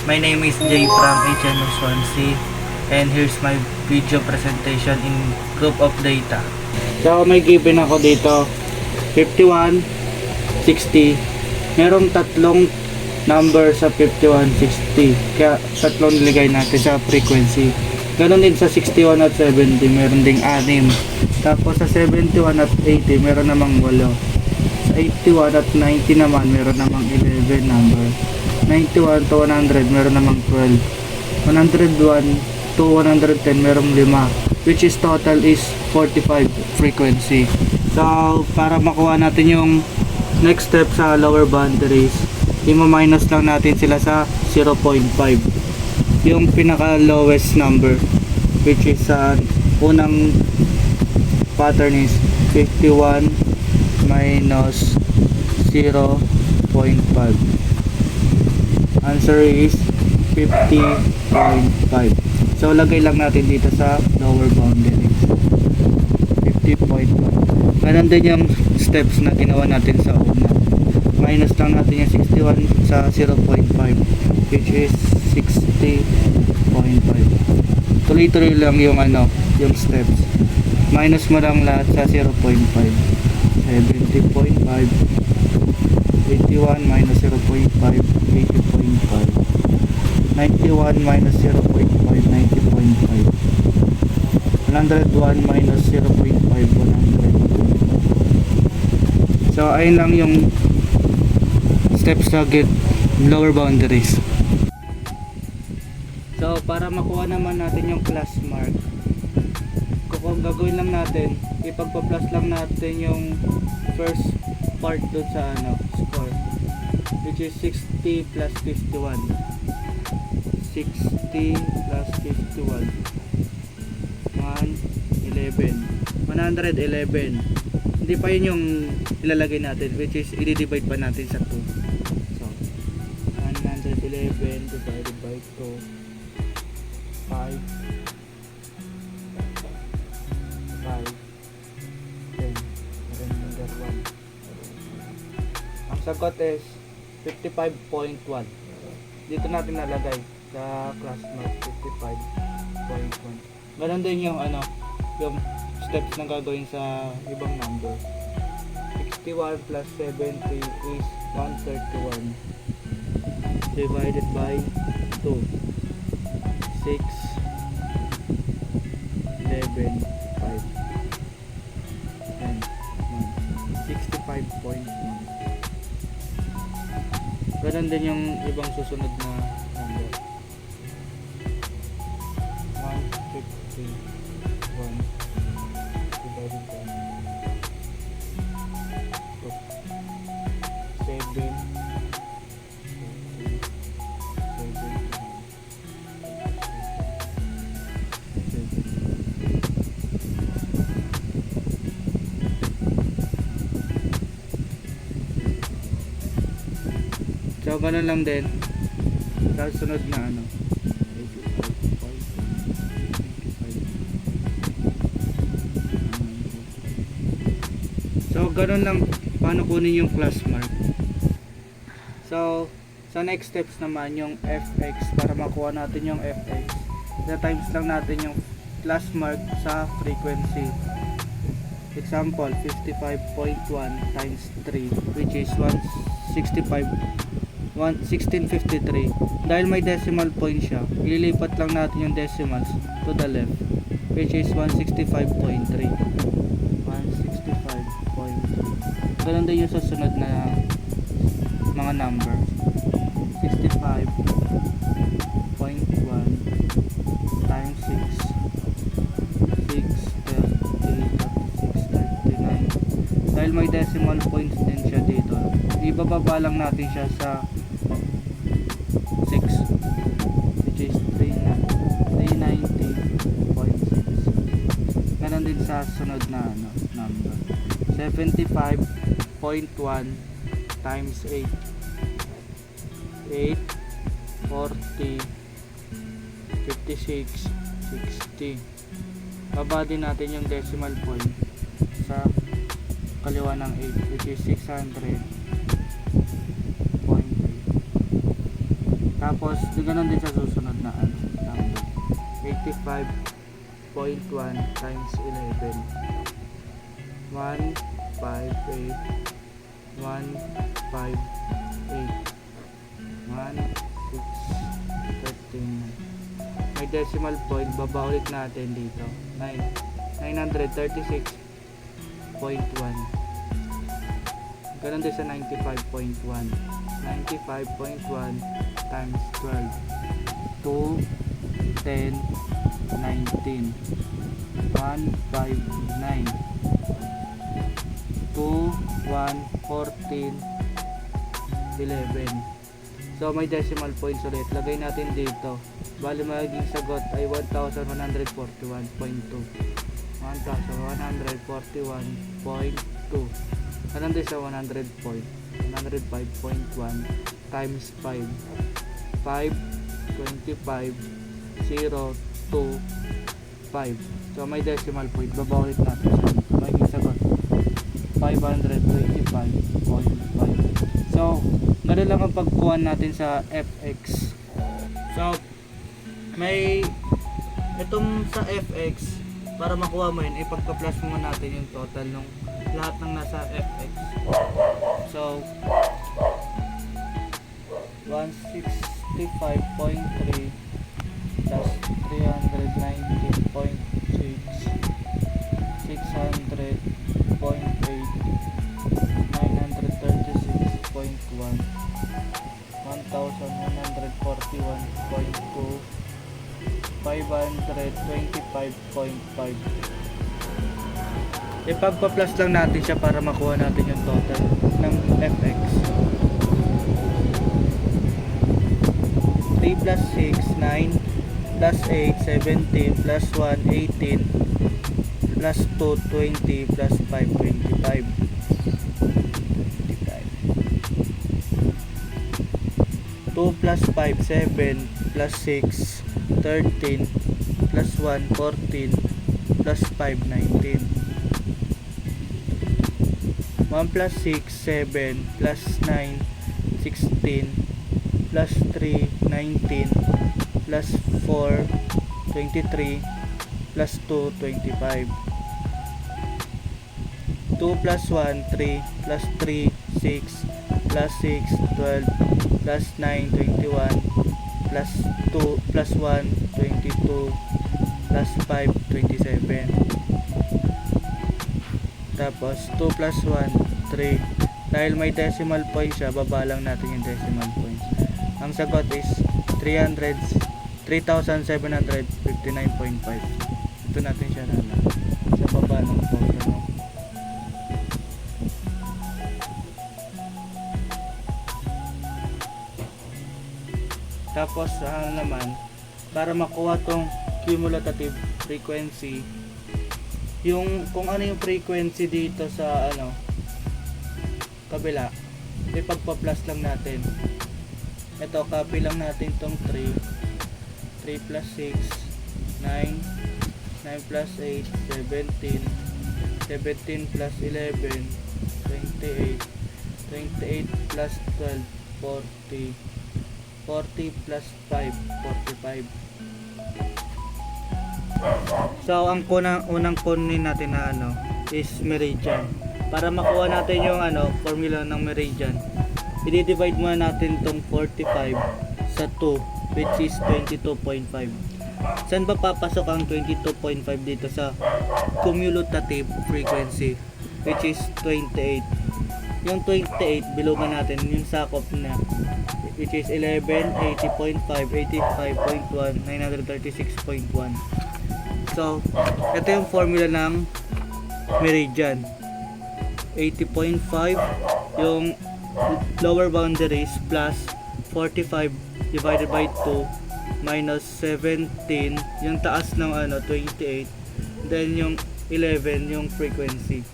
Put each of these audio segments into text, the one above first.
My name is Jay from HMS Swansea, and here's my video presentation in group of data. So may given ako dito 51, 60. Merong tatlong number sa 51, 60. Kaya tatlong niligay natin sa frequency. Ganon din sa 61 at 70, meron ding 6. Tapos sa 71 at 80, meron namang 8. Sa 81 at 90 naman, meron namang 11 number. 91 to 100, meron namang 12. 101 to 110, merong 5. Which is total is 45 frequency. So, para makuha natin yung next step sa lower boundaries, i-minus lang natin sila sa 0.5. Yung pinaka lowest number, which is sa unang pattern is 51 minus 0.5. Answer is 50.5. So lagay lang natin dito sa lower boundary 50.5. Ganun din yung steps na ginawa natin sa una. Minus lang natin yung 61 sa 0.5, which is 60.5. Tuloy-tuloy lang yung yung steps. Minus mo lang lahat sa 0.5. 70.5. 81 minus 0.5, 80.5. 91 minus 0.5, 90.5. 101 minus 0.5, 100. So ayun lang yung steps to get lower boundaries. So para makuha naman natin yung class mark, kung gagawin lang natin, ipagpa-plus lang natin yung first part doon sa score, which is 60 plus 51. 60 plus 51, 111. Hindi pa yun yung ilalagay natin, which is i-divide pa natin sa 2. So 111 divided by 2, 5, 10, number 1. Ang sagot is 55.1. Dito natin nalagay sa class mark, 55.1. Ganon din yung yung steps na gagawin sa ibang number. 61 plus 70 is 131 divided by 2, 6, 11, 5, and 65.1. Ganon din yung ibang susunod na number. 151 divided by 7, so ganun lang din sa sunod na so ganun lang paano kunin yung class mark. So sa next steps naman yung fx, para makuha natin yung fx, times lang natin yung class mark sa frequency. Example, 55.1 times 3, which is 1653. Dahil may decimal point siya, ililipat lang natin yung decimals to the left, which is 165.3. 165.3. Ganun din yung susunod na mga number. 65.1 times 6, 639. Dahil may decimal points din siya dito, ibababa lang natin siya sa 6, which is 390.6. Ganon din sa sunod na number. 75.1 times 8, 8, 40, 56, 60. Baba din natin yung decimal point sa kaliwa ng 8, which is 600.8. Tapos ganun din sa susunod na ano, number. 85.1 times 11. 158 158 16 13. May decimal point, baba ulit natin dito. 936.1. Ganun din sa 95.1. 95.1 times 12. 2 10 19 159 2 1 14 11. So may decimal points ulit. Lagay natin dito. Bali magiging sagot ay 1141.2. 1141.2. Anong din sa 100 point? 105.1 times 5. 5 25 0 2 5. So may decimal point. Baba ulit natin siya dito. Magiging sagot 525.5. So ganoon lang ang pagkuha natin sa fx. So may itong sa fx, para makuha mo yun, ipagpa-plus mo natin yung total ng lahat ng nasa fx. So 165.3 plus 319.6 600.8 936.1 1141.2 525.5. Ipagpa-plus lang natin siya para makuha natin yung total ng fx. 3 plus 6 9 plus 8 17 plus 1 18 plus 2 20 plus 5 25. 2 plus 5 7 plus 6 13 plus 1 14 plus 5 19. 1 plus 6 7 plus 9 16 plus 3 19 plus 4 23 plus 2 25. 2 plus 1 3 plus 3 6 plus 6 12 plus 9 21 plus 2 plus 1 22 plus 5 27. Tapos 2 plus 1 3. Dahil may decimal point siya, baba lang natin yung decimal point. Ang sagot is 3,759.5. Ito natin siya na sa baba ng total. Tapos naman, para makuha tong cumulative frequency, yung kung ano yung frequency dito sa kabila, ipagpa-plus lang natin. Ito, copy lang natin tong 3 plus 6 9 9 plus 8 17 17 plus 11 28 28 plus 12 40 40 plus 5 45. So ang unang kunin natin na is meridian. Para makuha natin yung formula ng meridian, i-divide muna natin tong 45 sa 2, which is 22.5. Saan ba papasok ang 22.5 dito? Sa cumulative frequency, which is 28. Yung 28 bilugan natin yung sakop na, which is 11, 80.5, 85.1, 936.1. So ito yung formula ng meridian. 80.5 yung lower boundaries plus 45 divided by 2 minus 17 yung taas ng 28, then yung 11 yung frequency.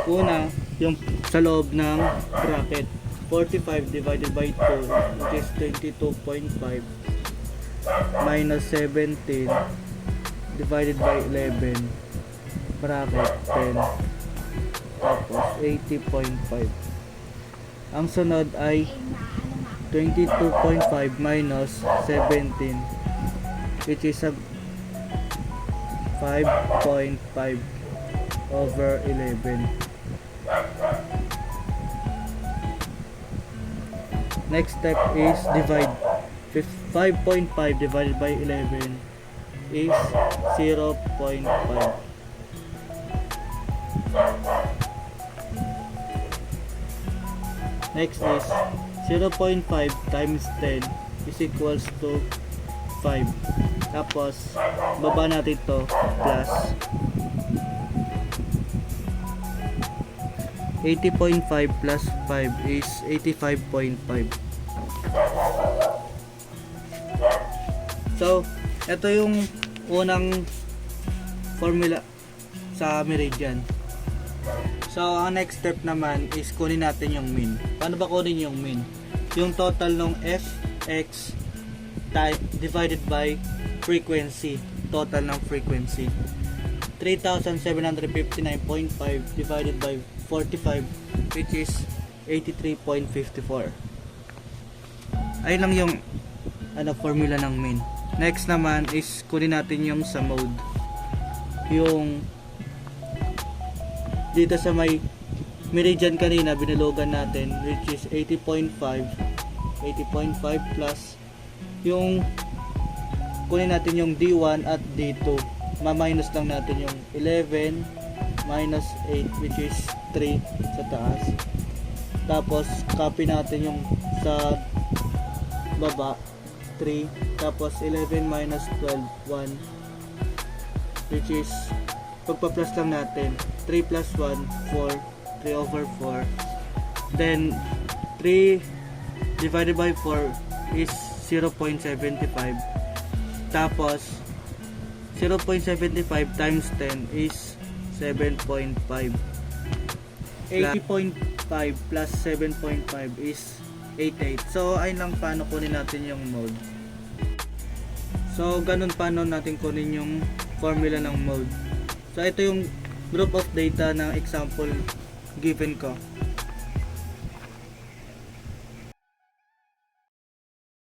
Una yung sa loob ng bracket, 45 divided by 2 which is 22.5 minus 17 divided by 11 bracket 10, tapos 80.5. Ang sunod ay 22.5 minus 17, which is a 5.5 over 11. Next step is divide. 5.5 divided by 11 is 0.5. Next is 0.5 times 10 is equals to 5. Tapos baba natin to plus 80.5 plus 5 is 85.5. So, ito yung unang formula sa meridian. So, ang next step naman is kunin natin yung mean. Paano ba kunin yung mean? Yung total ng fx divided by frequency. Total ng frequency. 3,759.5 divided by 45, which is 83.54. Ayun lang yung formula ng mean. Next naman is kunin natin yung sa mode. Yung dito sa may meridian kanina binilogan natin, which is 80.5 plus yung kunin natin yung D1 at D2. Ma-minus lang natin yung 11 minus 8, which is 3 sa taas. Tapos copy natin yung sa baba 3, tapos 11 minus 12 1, which is pagpa-plus lang natin 3 plus 1 4, 3 over 4. Then 3 divided by 4 is 0.75. Tapos 0.75 times 10 is 7.5. 80.5 plus 7.5 is 88. So ayun lang paano kunin natin yung mode. So ganun paano natin kunin yung formula ng mode. So ito yung group of data ng example given ko.